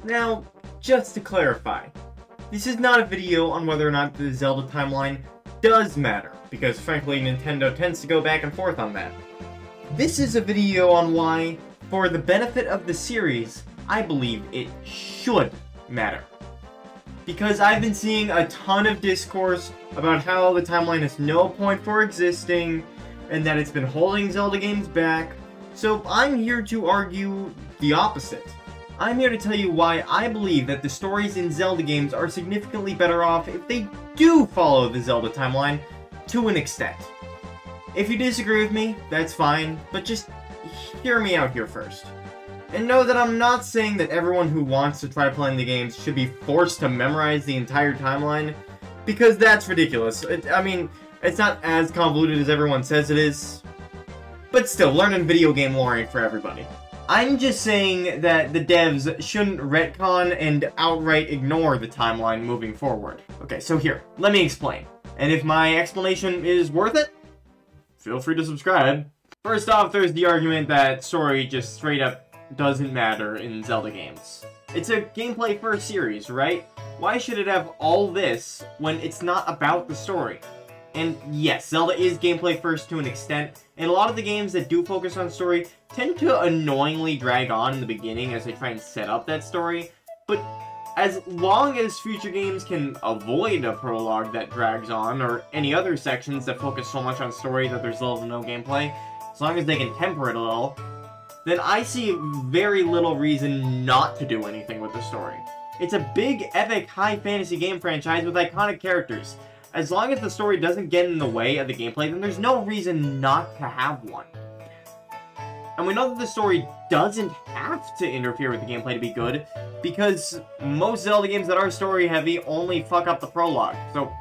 Now, just to clarify, this is not a video on whether or not the Zelda timeline does matter, because frankly Nintendo tends to go back and forth on that. This is a video on why, for the benefit of the series, I believe it should matter. Because I've been seeing a ton of discourse about how the timeline has no point for existing, and that it's been holding Zelda games back, so I'm here to argue the opposite. I'm here to tell you why I believe that the stories in Zelda games are significantly better off if they do follow the Zelda timeline to an extent. If you disagree with me, that's fine, but just hear me out here first. And know that I'm not saying that everyone who wants to try playing the games should be forced to memorize the entire timeline, because that's ridiculous. I mean, it's not as convoluted as everyone says it is, but still, learning video game lore ain't for everybody. I'm just saying that the devs shouldn't retcon and outright ignore the timeline moving forward. Okay, so here, let me explain. And if my explanation is worth it, feel free to subscribe. First off, there's the argument that story just straight up doesn't matter in Zelda games. It's a gameplay first series, right? Why should it have all this when it's not about the story? And yes, Zelda is gameplay first to an extent, and a lot of the games that do focus on story tend to annoyingly drag on in the beginning as they try and set up that story, but as long as future games can avoid a prologue that drags on, or any other sections that focus so much on story that there's little to no gameplay, as long as they can temper it a little, then I see very little reason not to do anything with the story. It's a big, epic, high fantasy game franchise with iconic characters. As long as the story doesn't get in the way of the gameplay, then there's no reason not to have one. And we know that the story doesn't have to interfere with the gameplay to be good, because most Zelda games that are story-heavy only fuck up the prologue. So,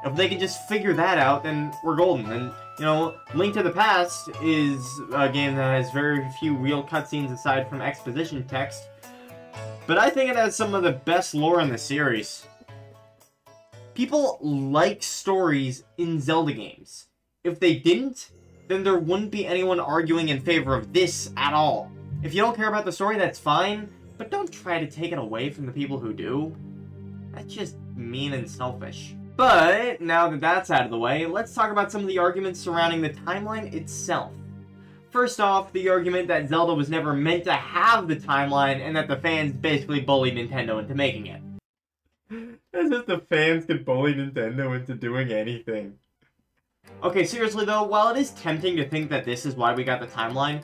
if they can just figure that out, then we're golden. And, you know, Link to the Past is a game that has very few real cutscenes aside from exposition text, but I think it has some of the best lore in the series. People like stories in Zelda games. If they didn't, then there wouldn't be anyone arguing in favor of this at all. If you don't care about the story, that's fine, but don't try to take it away from the people who do. That's just mean and selfish. But, now that that's out of the way, let's talk about some of the arguments surrounding the timeline itself. First off, the argument that Zelda was never meant to have the timeline, and that the fans basically bullied Nintendo into making it. As if the fans could bully Nintendo into doing anything. Okay, seriously though, while it is tempting to think that this is why we got the timeline,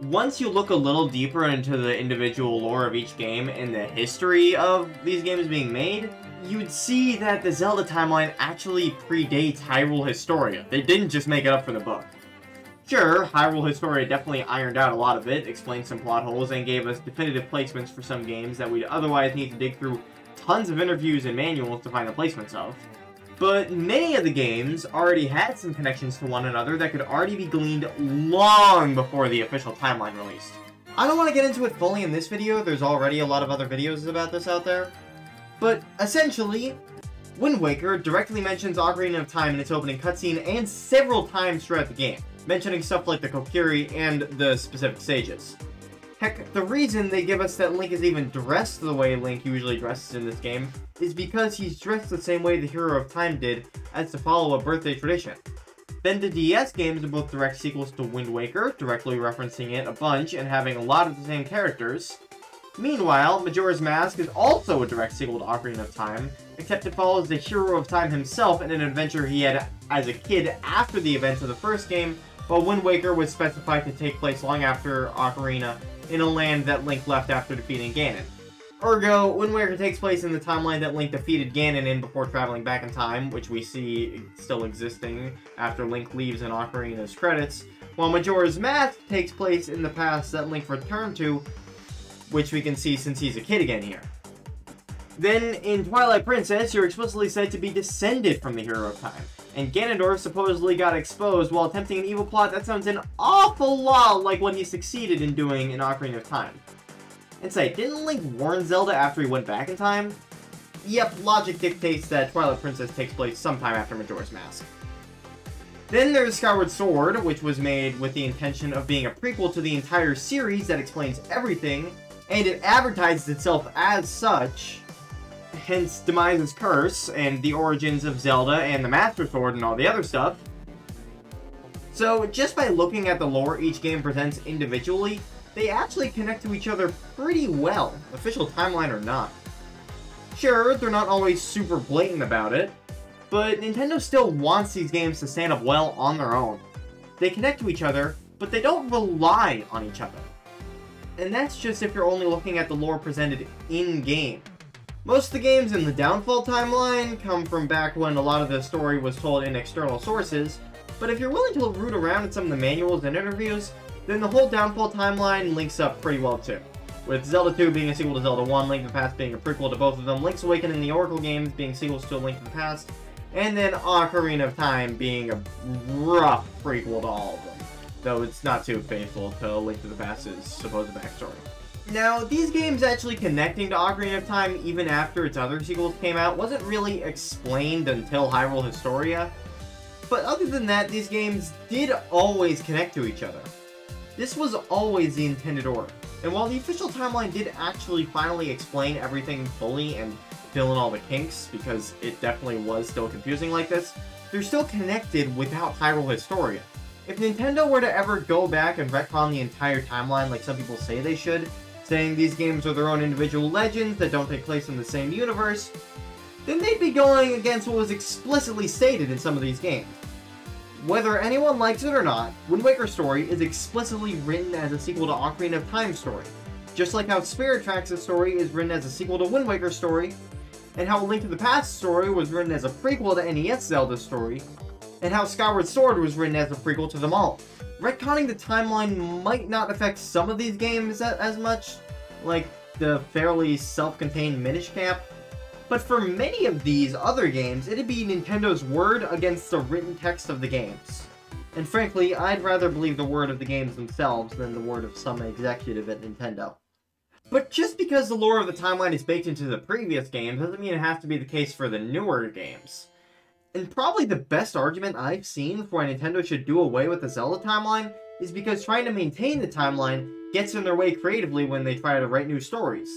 once you look a little deeper into the individual lore of each game and the history of these games being made, you'd see that the Zelda timeline actually predates Hyrule Historia. They didn't just make it up for the book. Sure, Hyrule Historia definitely ironed out a lot of it, explained some plot holes, and gave us definitive placements for some games that we'd otherwise need to dig through tons of interviews and manuals to find the placements of. But many of the games already had some connections to one another that could already be gleaned long before the official timeline released. I don't want to get into it fully in this video, there's already a lot of other videos about this out there. But essentially, Wind Waker directly mentions Ocarina of Time in its opening cutscene and several times throughout the game, mentioning stuff like the Kokiri and the specific stages. Heck, the reason they give us that Link is even dressed the way Link usually dresses in this game is because he's dressed the same way the Hero of Time did, as to follow a birthday tradition. Then the DS games are both direct sequels to Wind Waker, directly referencing it a bunch and having a lot of the same characters. Meanwhile, Majora's Mask is also a direct sequel to Ocarina of Time, except it follows the Hero of Time himself in an adventure he had as a kid after the events of the first game, while Wind Waker was specified to take place long after Ocarina, in a land that Link left after defeating Ganon. Ergo, Wind Waker takes place in the timeline that Link defeated Ganon in before traveling back in time, which we see still existing after Link leaves in Ocarina's credits, while Majora's Mask takes place in the past that Link returned to, which we can see since he's a kid again here. Then, in Twilight Princess, you're explicitly said to be descended from the Hero of Time, and Ganondorf supposedly got exposed while attempting an evil plot that sounds an awful lot like what he succeeded in doing in Ocarina of Time. And say, didn't Link warn Zelda after he went back in time? Yep, logic dictates that Twilight Princess takes place sometime after Majora's Mask. Then there's Skyward Sword, which was made with the intention of being a prequel to the entire series that explains everything, and it advertises itself as such, hence Demise's Curse, and the origins of Zelda, and the Master Sword, and all the other stuff. So, just by looking at the lore each game presents individually, they actually connect to each other pretty well, official timeline or not. Sure, they're not always super blatant about it, but Nintendo still wants these games to stand up well on their own. They connect to each other, but they don't rely on each other. And that's just if you're only looking at the lore presented in-game. Most of the games in the Downfall timeline come from back when a lot of the story was told in external sources, but if you're willing to root around in some of the manuals and interviews, then the whole Downfall timeline links up pretty well too. With Zelda 2 being a sequel to Zelda 1, Link to the Past being a prequel to both of them, Link's Awakening and the Oracle games being sequels to Link to the Past, and then Ocarina of Time being a rough prequel to all of them, though it's not too faithful to Link to the Past's supposed backstory. Now, these games actually connecting to Ocarina of Time even after its other sequels came out wasn't really explained until Hyrule Historia, but other than that, these games did always connect to each other. This was always the intended order. And while the official timeline did actually finally explain everything fully and fill in all the kinks, because it definitely was still confusing like this, they're still connected without Hyrule Historia. If Nintendo were to ever go back and retcon the entire timeline like some people say they should, saying these games are their own individual legends that don't take place in the same universe, then they'd be going against what was explicitly stated in some of these games. Whether anyone likes it or not, Wind Waker's story is explicitly written as a sequel to Ocarina of Time's story, just like how Spirit Tracks' story is written as a sequel to Wind Waker's story, and how A Link to the Past story was written as a prequel to NES Zelda's story, and how Skyward Sword was written as a prequel to them all. Retconning the timeline might not affect some of these games as much, like the fairly self-contained Minish Cap, but for many of these other games, it'd be Nintendo's word against the written text of the games. And frankly, I'd rather believe the word of the games themselves than the word of some executive at Nintendo. But just because the lore of the timeline is baked into the previous games doesn't mean it has to be the case for the newer games. And probably the best argument I've seen for why Nintendo should do away with the Zelda timeline is because trying to maintain the timeline gets in their way creatively when they try to write new stories.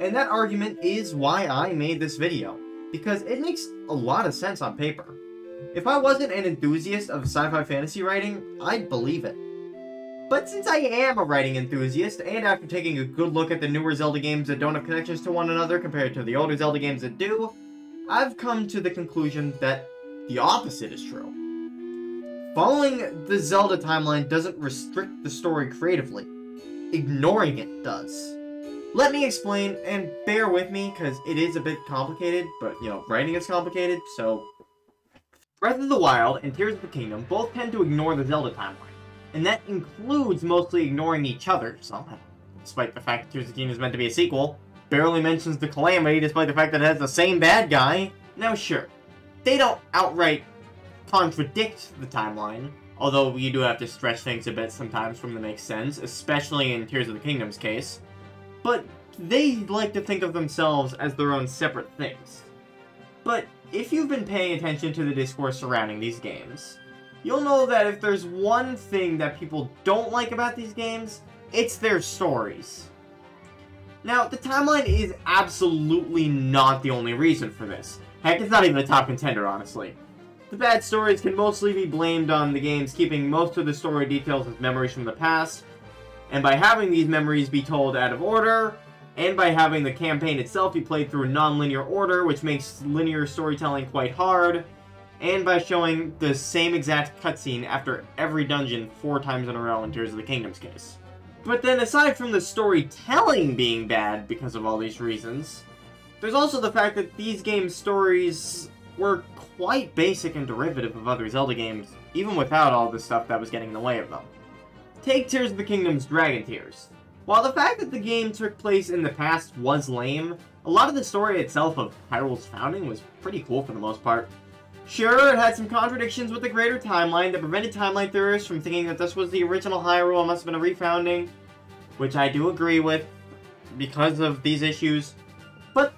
And that argument is why I made this video, because it makes a lot of sense on paper. If I wasn't an enthusiast of sci-fi fantasy writing, I'd believe it. But since I am a writing enthusiast, and after taking a good look at the newer Zelda games that don't have connections to one another compared to the older Zelda games that do, I've come to the conclusion that the opposite is true. Following the Zelda timeline doesn't restrict the story creatively. Ignoring it does. Let me explain, and bear with me, because it is a bit complicated, but, you know, writing is complicated, so... Breath of the Wild and Tears of the Kingdom both tend to ignore the Zelda timeline, and that includes mostly ignoring each other somehow. Despite the fact that Tears of the Kingdom is meant to be a sequel, barely mentions the Calamity despite the fact that it has the same bad guy. Now sure, they don't outright contradict the timeline, although you do have to stretch things a bit sometimes for them to make sense, especially in Tears of the Kingdom's case. But they like to think of themselves as their own separate things. But if you've been paying attention to the discourse surrounding these games, you'll know that if there's one thing that people don't like about these games, it's their stories. Now, the timeline is absolutely not the only reason for this. Heck, it's not even a top contender, honestly. The bad stories can mostly be blamed on the games keeping most of the story details as memories from the past, and by having these memories be told out of order, and by having the campaign itself be played through non-linear order, which makes linear storytelling quite hard, and by showing the same exact cutscene after every dungeon 4 times in a row in Tears of the Kingdom's case. But then aside from the storytelling being bad because of all these reasons, there's also the fact that these games' stories were quite basic and derivative of other Zelda games, even without all the stuff that was getting in the way of them. Take Tears of the Kingdom's Dragon Tears. While the fact that the game took place in the past was lame, a lot of the story itself of Hyrule's founding was pretty cool for the most part. Sure, it had some contradictions with the greater timeline that prevented timeline theorists from thinking that this was the original Hyrule and must have been a refounding, which I do agree with because of these issues, but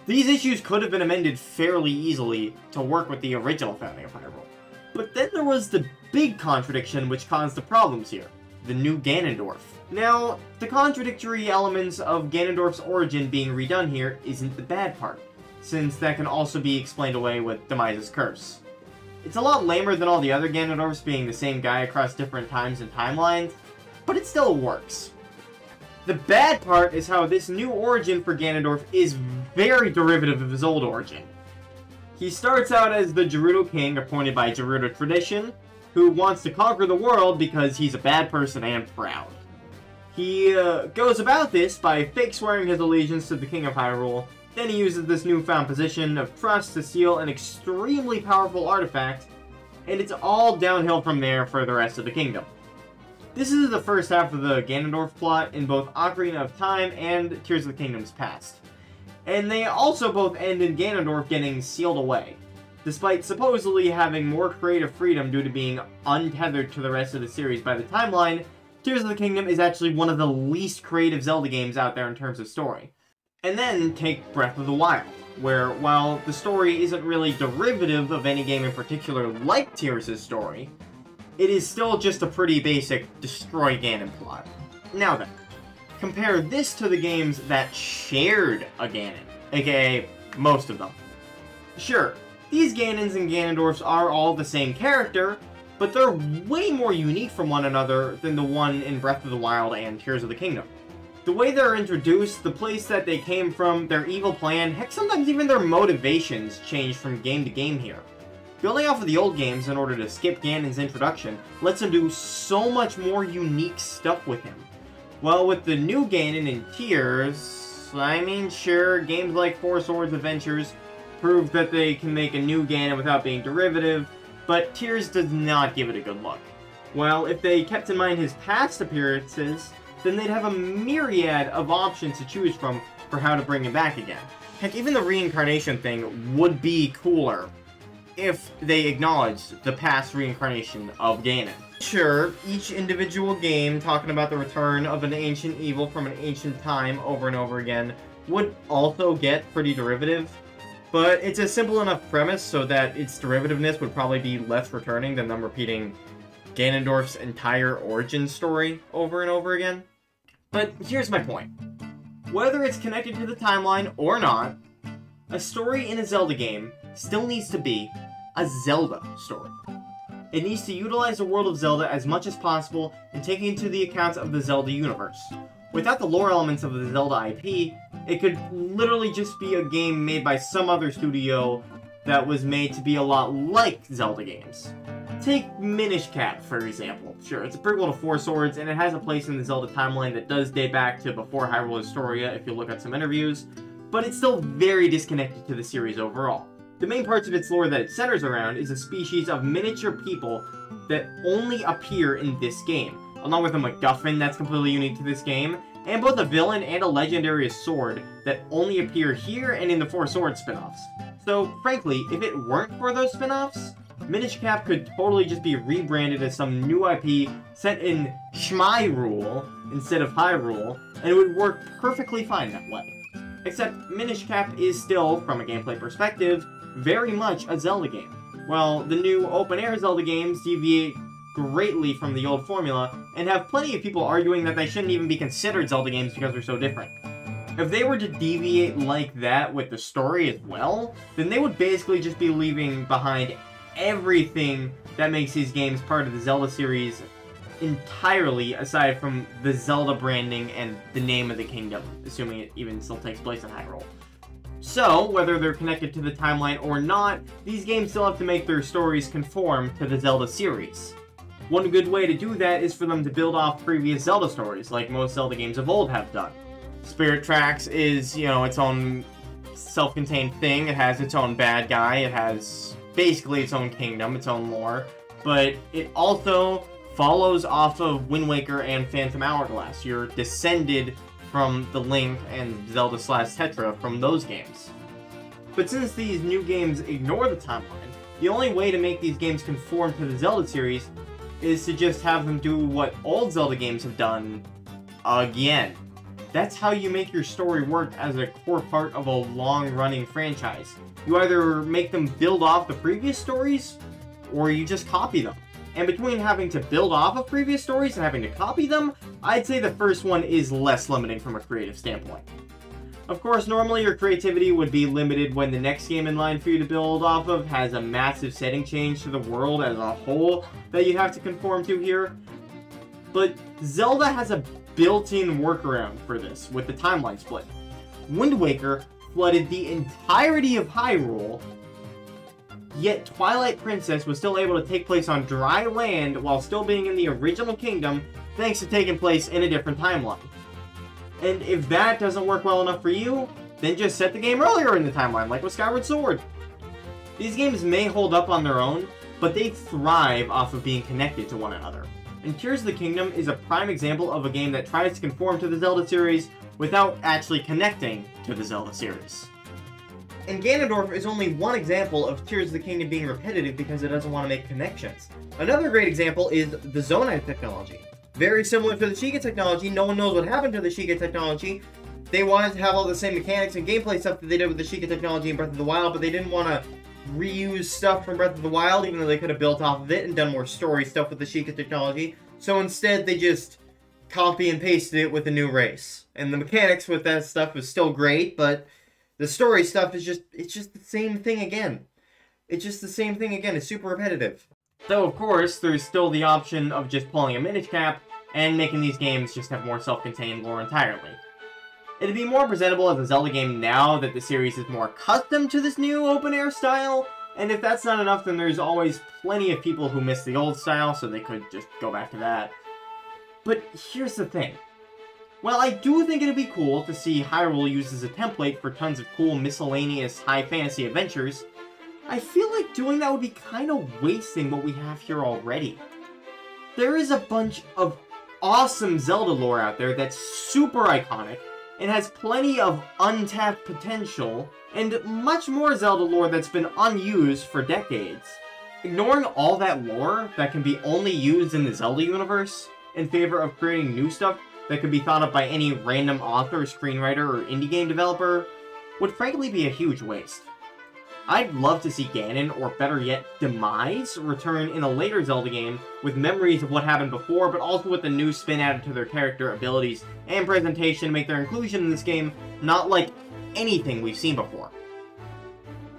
these issues could have been amended fairly easily to work with the original founding of Hyrule. But then there was the big contradiction which caused the problems here, the new Ganondorf. Now, the contradictory elements of Ganondorf's origin being redone here isn't the bad part, since that can also be explained away with Demise's curse. It's a lot lamer than all the other Ganondorfs being the same guy across different times and timelines, but it still works. The bad part is how this new origin for Ganondorf is very derivative of his old origin. He starts out as the Gerudo King appointed by Gerudo tradition, who wants to conquer the world because he's a bad person and proud. He goes about this by fake swearing his allegiance to the King of Hyrule. Then he uses this newfound position of trust to steal an extremely powerful artifact, and it's all downhill from there for the rest of the kingdom. This is the first half of the Ganondorf plot in both Ocarina of Time and Tears of the Kingdom's past. And they also both end in Ganondorf getting sealed away. Despite supposedly having more creative freedom due to being untethered to the rest of the series by the timeline, Tears of the Kingdom is actually one of the least creative Zelda games out there in terms of story. And then take Breath of the Wild, where while the story isn't really derivative of any game in particular like Tears' story, it is still just a pretty basic destroy Ganon plot. Now then, compare this to the games that shared a Ganon, aka most of them. Sure, these Ganons and Ganondorfs are all the same character, but they're way more unique from one another than the one in Breath of the Wild and Tears of the Kingdom. The way they're introduced, the place that they came from, their evil plan, heck, sometimes even their motivations change from game to game here. Building off of the old games in order to skip Ganon's introduction lets him do so much more unique stuff with him. While with the new Ganon in Tears, I mean, sure, games like Four Swords Adventures prove that they can make a new Ganon without being derivative, but Tears does not give it a good look. While if they kept in mind his past appearances, then they'd have a myriad of options to choose from for how to bring him back again. Heck, even the reincarnation thing would be cooler if they acknowledged the past reincarnation of Ganon. Sure, each individual game talking about the return of an ancient evil from an ancient time over and over again would also get pretty derivative, but it's a simple enough premise so that its derivativeness would probably be less returning than them repeating Ganondorf's entire origin story over and over again. But here's my point. Whether it's connected to the timeline or not, a story in a Zelda game still needs to be a Zelda story. It needs to utilize the world of Zelda as much as possible and take into the accounts of the Zelda universe. Without the lore elements of the Zelda IP, it could literally just be a game made by some other studio that was made to be a lot like Zelda games. Take Minish Cap, for example. Sure, it's a prequel to Four Swords, and it has a place in the Zelda timeline that does date back to before Hyrule Historia if you look at some interviews, but it's still very disconnected to the series overall. The main parts of its lore that it centers around is a species of miniature people that only appear in this game, along with a MacGuffin that's completely unique to this game, and both a villain and a legendary sword that only appear here and in the Four Swords spin-offs. So, frankly, if it weren't for those spin-offs, Minish Cap could totally just be rebranded as some new IP set in Schmyrule instead of Hyrule, and it would work perfectly fine that way. Except Minish Cap is still, from a gameplay perspective, very much a Zelda game, while the new open-air Zelda games deviate greatly from the old formula, and have plenty of people arguing that they shouldn't even be considered Zelda games because they're so different. If they were to deviate like that with the story as well, then they would basically just be leaving behind everything that makes these games part of the Zelda series entirely, aside from the Zelda branding and the name of the kingdom, assuming it even still takes place in Hyrule. So, whether they're connected to the timeline or not, these games still have to make their stories conform to the Zelda series. One good way to do that is for them to build off previous Zelda stories, like most Zelda games of old have done. Spirit Tracks is, its own self-contained thing. It has its own bad guy. It has basically its own kingdom, its own lore. But it also follows off of Wind Waker and Phantom Hourglass. You're descended from the Link and Zelda/Tetra from those games. But since these new games ignore the timeline, the only way to make these games conform to the Zelda series is to just have them do what old Zelda games have done again. That's how you make your story work as a core part of a long-running franchise. You either make them build off the previous stories, or you just copy them. And between having to build off of previous stories and having to copy them, I'd say the first one is less limiting from a creative standpoint. Of course, normally your creativity would be limited when the next game in line for you to build off of has a massive setting change to the world as a whole that you have to conform to here. But Zelda has a built-in workaround for this with the timeline split. Wind Waker flooded the entirety of Hyrule, yet Twilight Princess was still able to take place on dry land while still being in the original kingdom, thanks to taking place in a different timeline. And if that doesn't work well enough for you, then just set the game earlier in the timeline, like with Skyward Sword. These games may hold up on their own, but they thrive off of being connected to one another. And Tears of the Kingdom is a prime example of a game that tries to conform to the Zelda series without actually connecting to the Zelda series. And Ganondorf is only one example of Tears of the Kingdom being repetitive because it doesn't want to make connections. Another great example is the Zonai technology. Very similar to the Sheikah technology, no one knows what happened to the Sheikah technology. They wanted to have all the same mechanics and gameplay stuff that they did with the Sheikah technology in Breath of the Wild, but they didn't want to reuse stuff from Breath of the Wild, even though they could have built off of it and done more story stuff with the Sheikah technology. So instead, they just copy and pasted it with a new race. And the mechanics with that stuff was still great, but the story stuff is it's just the same thing again. It's just the same thing again. It's super repetitive. Though, of course, there's still the option of just pulling a minute cap and making these games just have more self-contained lore entirely. It'd be more presentable as a Zelda game now that the series is more accustomed to this new open-air style, and if that's not enough, then there's always plenty of people who miss the old style, so they could just go back to that. But here's the thing. While I do think it'd be cool to see Hyrule used as a template for tons of cool miscellaneous high fantasy adventures, I feel like doing that would be kind of wasting what we have here already. There is a bunch of awesome Zelda lore out there that's super iconic, and has plenty of untapped potential, and much more Zelda lore that's been unused for decades. Ignoring all that lore that can be only used in the Zelda universe, in favor of creating new stuff that could be thought up by any random author, screenwriter, or indie game developer, would frankly be a huge waste. I'd love to see Ganon, or better yet, Demise, return in a later Zelda game with memories of what happened before, but also with a new spin added to their character abilities and presentation to make their inclusion in this game not like anything we've seen before.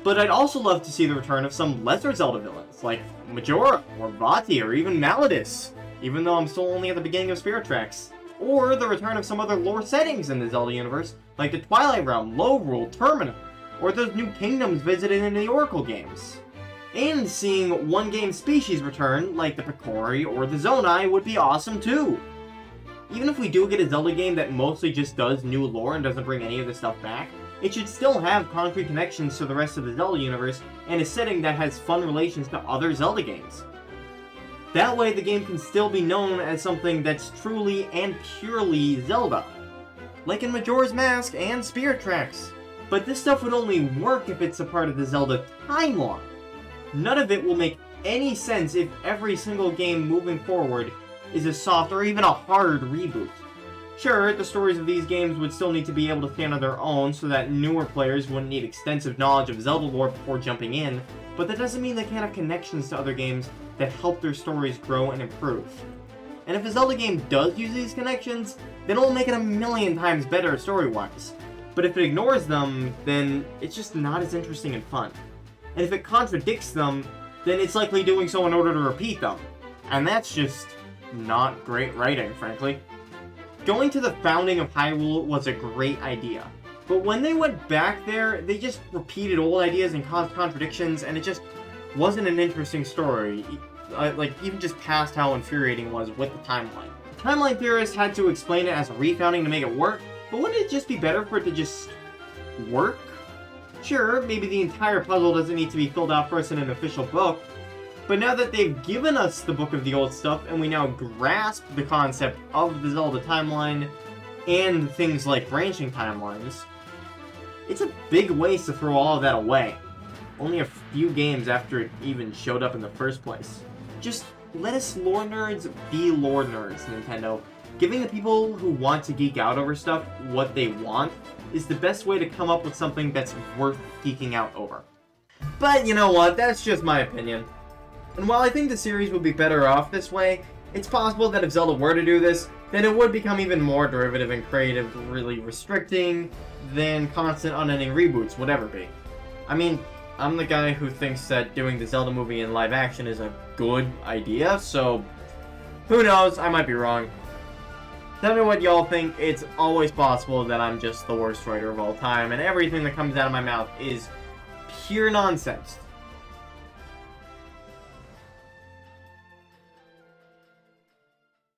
But I'd also love to see the return of some lesser Zelda villains, like Majora, or Vati, or even Malladus, even though I'm still only at the beginning of Spirit Tracks. Or the return of some other lore settings in the Zelda universe, like the Twilight Realm, Lorule, Termina, or those new kingdoms visited in the Oracle games. And seeing one-game species return, like the Picori or the Zonai, would be awesome too. Even if we do get a Zelda game that mostly just does new lore and doesn't bring any of this stuff back, it should still have concrete connections to the rest of the Zelda universe and a setting that has fun relations to other Zelda games. That way the game can still be known as something that's truly and purely Zelda, like in Majora's Mask and Spirit Tracks. But this stuff would only work if it's a part of the Zelda timeline. None of it will make any sense if every single game moving forward is a soft or even a hard reboot. Sure, the stories of these games would still need to be able to stand on their own so that newer players wouldn't need extensive knowledge of Zelda lore before jumping in, but that doesn't mean they can't have connections to other games that help their stories grow and improve. And if a Zelda game does use these connections, then it'll make it a million times better story-wise. But if it ignores them, then it's just not as interesting and fun. And if it contradicts them, then it's likely doing so in order to repeat them. And that's just not great writing, frankly. Going to the founding of Hyrule was a great idea. But when they went back there, they just repeated old ideas and caused contradictions, and it just wasn't an interesting story. Like, even just past how infuriating it was with the timeline. The timeline theorists had to explain it as a refounding to make it work, but wouldn't it just be better for it to just work? Sure, maybe the entire puzzle doesn't need to be filled out first in an official book, but now that they've given us the Book of the Old Stuff and we now grasp the concept of the Zelda timeline and things like branching timelines, it's a big waste to throw all of that away. Only a few games after it even showed up in the first place. Just let us lore nerds be lore nerds, Nintendo. Giving the people who want to geek out over stuff what they want is the best way to come up with something that's worth geeking out over. But you know what, that's just my opinion. And while I think the series would be better off this way, it's possible that if Zelda were to do this, then it would become even more derivative and creative, really restricting than constant unending reboots would ever be. I mean, I'm the guy who thinks that doing the Zelda movie in live action is a good idea, so who knows, I might be wrong. Tell me what y'all think. It's always possible that I'm just the worst writer of all time, and everything that comes out of my mouth is pure nonsense.